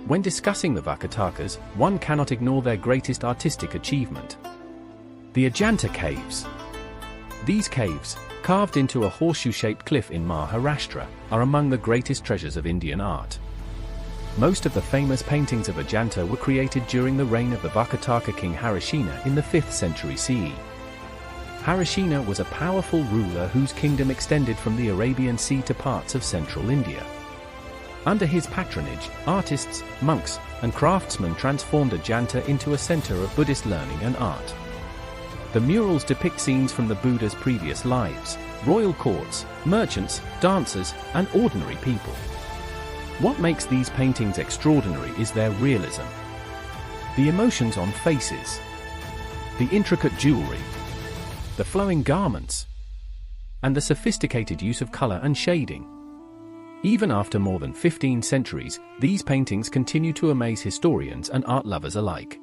When discussing the Vakatakas, one cannot ignore their greatest artistic achievement: the Ajanta Caves. These caves, carved into a horseshoe-shaped cliff in Maharashtra, are among the greatest treasures of Indian art. Most of the famous paintings of Ajanta were created during the reign of the Vakataka king Harishena in the 5th century CE. Harishena was a powerful ruler whose kingdom extended from the Arabian Sea to parts of central India. Under his patronage, artists, monks, and craftsmen transformed Ajanta into a center of Buddhist learning and art. The murals depict scenes from the Buddha's previous lives, royal courts, merchants, dancers, and ordinary people. What makes these paintings extraordinary is their realism. The emotions on faces, the intricate jewelry, the flowing garments, and the sophisticated use of color and shading. Even after more than 15 centuries, these paintings continue to amaze historians and art lovers alike.